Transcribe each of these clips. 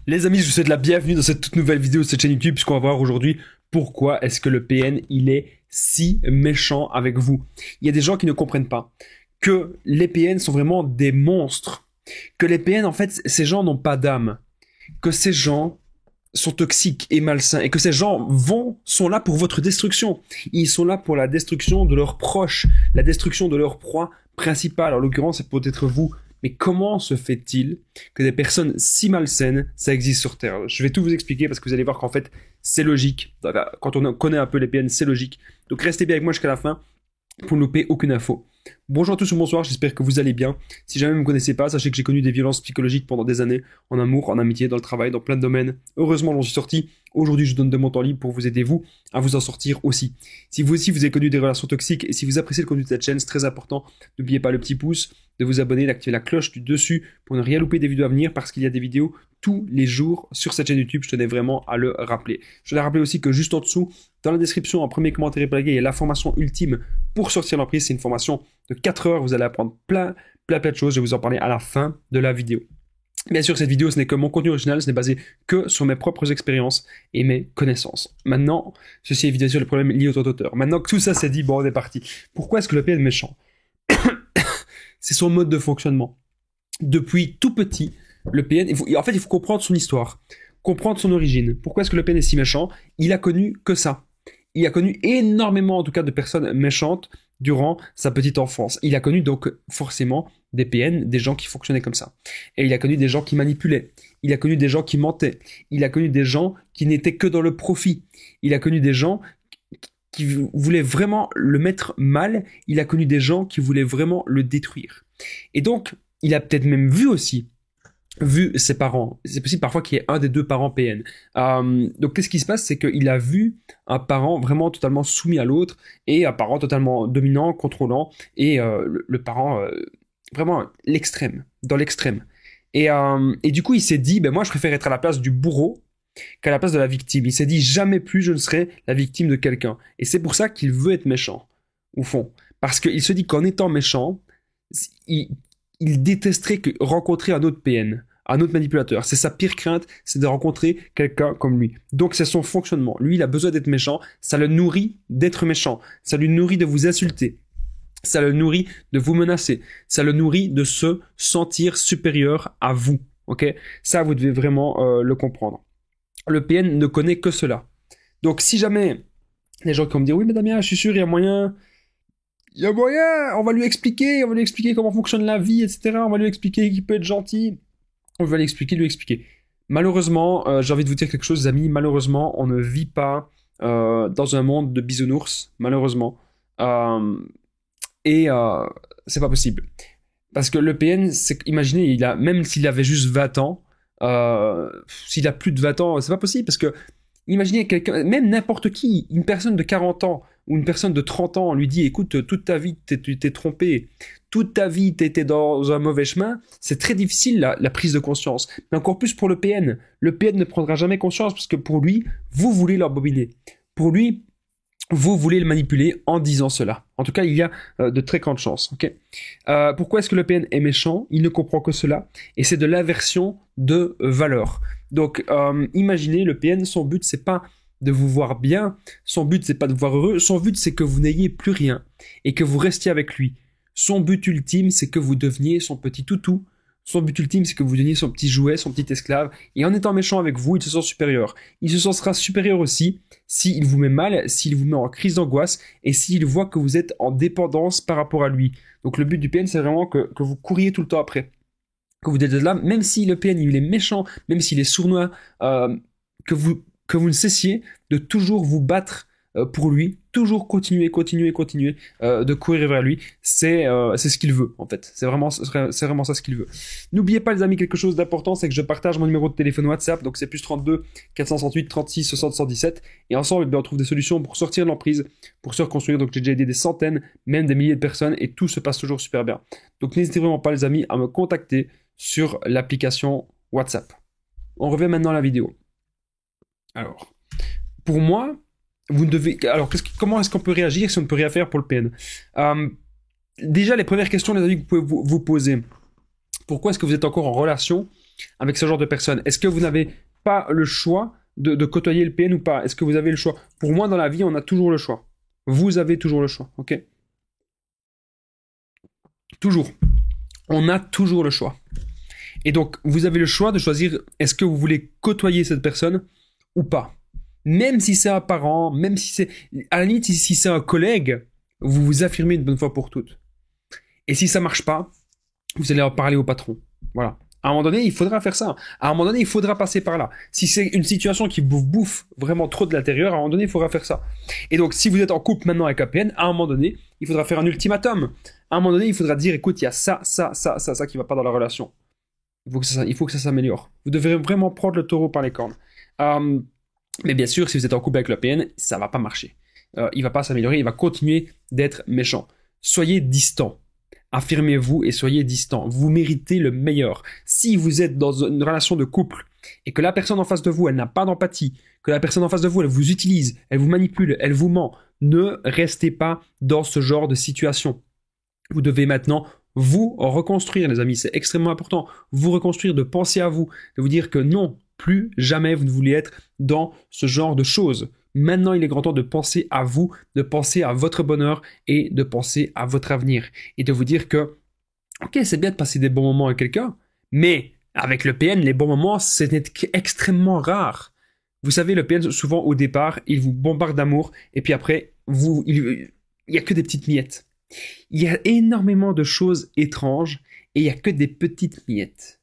Les amis, je vous souhaite la bienvenue dans cette toute nouvelle vidéo de cette chaîne YouTube puisqu'on va voir aujourd'hui pourquoi est-ce que le PN il est si méchant avec vous. Il y a des gens qui ne comprennent pas que les PN sont vraiment des monstres, que les PN en fait ces gens n'ont pas d'âme, que ces gens sont toxiques et malsains et que ces gens sont là pour votre destruction. Ils sont là pour la destruction de leurs proches, la destruction de leur proie principale. En l'occurrence, c'est peut-être vous. Mais comment se fait-il que des personnes si malsaines, ça existe sur Terre? Je vais tout vous expliquer parce que vous allez voir qu'en fait, c'est logique. Quand on connaît un peu les PN, c'est logique. Donc restez bien avec moi jusqu'à la fin pour ne louper aucune info. Bonjour à tous ou bonsoir, j'espère que vous allez bien. Si jamais vous ne me connaissez pas, sachez que j'ai connu des violences psychologiques pendant des années, en amour, en amitié, dans le travail, dans plein de domaines. Heureusement, j'en suis sorti. Aujourd'hui, je donne de mon temps libre pour vous aider, vous, à vous en sortir aussi. Si vous aussi, vous avez connu des relations toxiques et si vous appréciez le contenu de cette chaîne, c'est très important. N'oubliez pas le petit pouce, de vous abonner, d'activer la cloche du dessus pour ne rien louper des vidéos à venir parce qu'il y a des vidéos tous les jours sur cette chaîne YouTube. Je tenais vraiment à le rappeler. Je tenais à rappeler aussi que juste en dessous, dans la description, en premier commentaire épinglé, il y a la formation ultime pour sortir l'emprise. C'est une formation de 4 heures. Vous allez apprendre plein de choses. Je vais vous en parler à la fin de la vidéo. Bien sûr, cette vidéo, ce n'est que mon contenu original, ce n'est basé que sur mes propres expériences et mes connaissances. Maintenant, ceci évite bien sûr les problèmes liés au droit d'auteur. Maintenant que tout ça c'est dit, bon, on est parti. Pourquoi est-ce que le PN est méchant? C'est son mode de fonctionnement. Depuis tout petit, le PN, il faut comprendre son histoire, comprendre son origine. Pourquoi est-ce que le PN est si méchant? Il a connu que ça. Il a connu énormément, en tout cas, de personnes méchantes durant sa petite enfance. Il a connu donc forcément des PN, des gens qui fonctionnaient comme ça. Et il a connu des gens qui manipulaient. Il a connu des gens qui mentaient. Il a connu des gens qui n'étaient que dans le profit. Il a connu des gens qui voulaient vraiment le mettre mal. Il a connu des gens qui voulaient vraiment le détruire. Et donc, il a peut-être même vu ses parents. C'est possible parfois qu'il y ait un des deux parents PN. Donc qu'est-ce qui se passe? C'est qu'il a vu un parent vraiment totalement soumis à l'autre et un parent totalement dominant, contrôlant et le parent vraiment dans l'extrême. Et du coup il s'est dit, ben moi je préfère être à la place du bourreau qu'à la place de la victime. Il s'est dit jamais plus je ne serai la victime de quelqu'un. Et c'est pour ça qu'il veut être méchant, au fond. Parce qu'il se dit qu'en étant méchant, il détesterait rencontrer un autre PN, un autre manipulateur. C'est sa pire crainte, c'est de rencontrer quelqu'un comme lui. Donc c'est son fonctionnement. Lui, il a besoin d'être méchant. Ça le nourrit d'être méchant. Ça lui nourrit de vous insulter. Ça le nourrit de vous menacer. Ça le nourrit de se sentir supérieur à vous. Ok? Ça, vous devez vraiment le comprendre. Le PN ne connaît que cela. Donc si jamais les gens qui vont me dire « Oui, mais Damien, je suis sûr, il y a moyen... » Il y a moyen, on va lui expliquer comment fonctionne la vie, etc. On va lui expliquer qu'il peut être gentil. On va lui expliquer. Malheureusement, j'ai envie de vous dire quelque chose, les amis. Malheureusement, on ne vit pas dans un monde de bisounours, malheureusement. C'est pas possible. Parce que le PN, imaginez, même s'il avait juste 20 ans, s'il a plus de 20 ans, c'est pas possible. Parce que, imaginez quelqu'un, même n'importe qui, une personne de 40 ans, ou une personne de 30 ans lui dit « Écoute, toute ta vie, tu t'es trompé, toute ta vie, tu étais dans un mauvais chemin », c'est très difficile la prise de conscience. Mais encore plus pour le PN. Le PN ne prendra jamais conscience parce que pour lui, vous voulez l'embobiner. Pour lui, vous voulez le manipuler en disant cela. En tout cas, il y a de très grandes chances. Okay, pourquoi est-ce que le PN est méchant? Il ne comprend que cela. Et c'est de l'inversion de valeur. Donc, imaginez, le PN, son but, c'est pas de vous voir bien, son but c'est pas de vous voir heureux, son but c'est que vous n'ayez plus rien et que vous restiez avec lui. Son but ultime c'est que vous deveniez son petit toutou, son but ultime c'est que vous deveniez son petit jouet, son petit esclave, et en étant méchant avec vous, il se sent supérieur. Il se sera supérieur aussi s'il vous met mal, s'il vous met en crise d'angoisse et s'il voit que vous êtes en dépendance par rapport à lui. Donc le but du PN c'est vraiment que vous couriez tout le temps après, que vous êtes là, même si le PN il est méchant, même s'il est sournois, que vous ne cessiez de toujours vous battre pour lui, toujours continuer de courir vers lui, c'est ce qu'il veut en fait, c'est vraiment ça ce qu'il veut. N'oubliez pas les amis, quelque chose d'important, c'est que je partage mon numéro de téléphone WhatsApp, donc c'est plus 32 468 36 60 117, et ensemble on trouve des solutions pour sortir de l'emprise, pour se reconstruire. Donc j'ai déjà aidé des centaines, même des milliers de personnes, et tout se passe toujours super bien. Donc n'hésitez vraiment pas les amis à me contacter sur l'application WhatsApp. On revient maintenant à la vidéo. Alors, pour moi, vous devez... Alors, comment est-ce qu'on peut réagir si on ne peut rien faire pour le PN? Déjà, les premières questions, les amis, que vous pouvez vous poser. Pourquoi est-ce que vous êtes encore en relation avec ce genre de personnes? Est-ce que vous n'avez pas le choix de côtoyer le PN ou pas? Est-ce que vous avez le choix? Pour moi, dans la vie, on a toujours le choix. Vous avez toujours le choix, ok? Toujours. On a toujours le choix. Et donc, vous avez le choix de choisir est-ce que vous voulez côtoyer cette personne ou pas. Même si c'est un parent, même si c'est... À la limite, si c'est un collègue, vous vous affirmez une bonne fois pour toutes. Et si ça marche pas, vous allez en parler au patron. Voilà. À un moment donné, il faudra faire ça. À un moment donné, il faudra passer par là. Si c'est une situation qui vous bouffe vraiment trop de l'intérieur, à un moment donné, il faudra faire ça. Et donc, si vous êtes en couple maintenant avec un PN, à un moment donné, il faudra faire un ultimatum. À un moment donné, il faudra dire, écoute, il y a ça qui va pas dans la relation. Il faut que ça s'améliore. Vous devez vraiment prendre le taureau par les cornes. Mais bien sûr, si vous êtes en couple avec le PN, ça va pas marcher. Il va pas s'améliorer, il va continuer d'être méchant. Soyez distant. Affirmez-vous et soyez distant. Vous méritez le meilleur. Si vous êtes dans une relation de couple et que la personne en face de vous, elle n'a pas d'empathie, que la personne en face de vous, elle vous utilise, elle vous manipule, elle vous ment, ne restez pas dans ce genre de situation. Vous devez maintenant vous reconstruire, les amis. C'est extrêmement important. Vous reconstruire, de penser à vous, de vous dire que non, plus jamais vous ne voulez être dans ce genre de choses. Maintenant, il est grand temps de penser à vous, de penser à votre bonheur et de penser à votre avenir. Et de vous dire que, ok, c'est bien de passer des bons moments avec quelqu'un, mais avec le PN, les bons moments, c'est extrêmement rare. Vous savez, le PN, souvent au départ, il vous bombarde d'amour et puis après, il y a que des petites miettes. Il y a énormément de choses étranges et il n'y a que des petites miettes.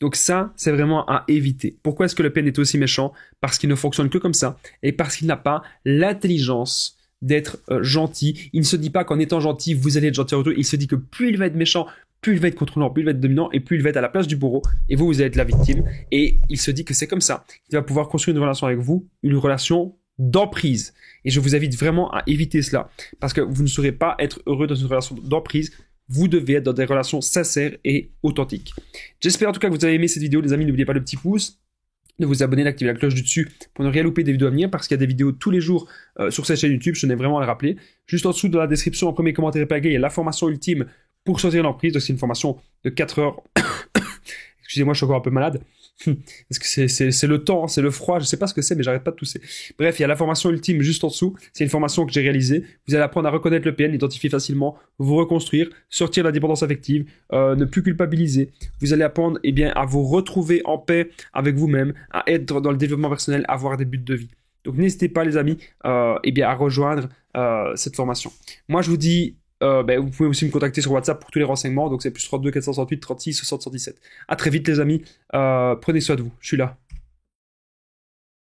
Donc ça, c'est vraiment à éviter. Pourquoi est-ce que le PN est aussi méchant? Parce qu'il ne fonctionne que comme ça et parce qu'il n'a pas l'intelligence d'être gentil. Il ne se dit pas qu'en étant gentil, vous allez être gentil en retour. Il se dit que plus il va être méchant, plus il va être contrôlant, plus il va être dominant et plus il va être à la place du bourreau et vous allez être la victime. Et il se dit que c'est comme ça qu'il va pouvoir construire une relation avec vous, une relation d'emprise. Et je vous invite vraiment à éviter cela parce que vous ne saurez pas être heureux dans une relation d'emprise. Vous devez être dans des relations sincères et authentiques. J'espère en tout cas que vous avez aimé cette vidéo, les amis. N'oubliez pas le petit pouce, de vous abonner, d'activer la cloche du dessus pour ne rien louper des vidéos à venir parce qu'il y a des vidéos tous les jours sur cette chaîne YouTube. Je tenais vraiment à le rappeler. Juste en dessous, dans la description, en premier commentaire épinglé, il y a la formation ultime pour sortir l'emprise. Donc c'est une formation de 4 heures. Excusez-moi, je suis encore un peu malade. Parce que c'est le temps, c'est le froid, je sais pas ce que c'est, mais j'arrête pas de tousser. Bref, il y a la formation ultime juste en dessous. C'est une formation que j'ai réalisée. Vous allez apprendre à reconnaître le PN, l'identifier facilement, vous reconstruire, sortir de la dépendance affective, ne plus culpabiliser. Vous allez apprendre à vous retrouver en paix avec vous-même, à être dans le développement personnel, à avoir des buts de vie. Donc n'hésitez pas, les amis, à rejoindre cette formation. Moi, je vous dis. Vous pouvez aussi me contacter sur WhatsApp pour tous les renseignements. Donc c'est plus 32 468 36 60 117. À très vite, les amis. Prenez soin de vous. Je suis là.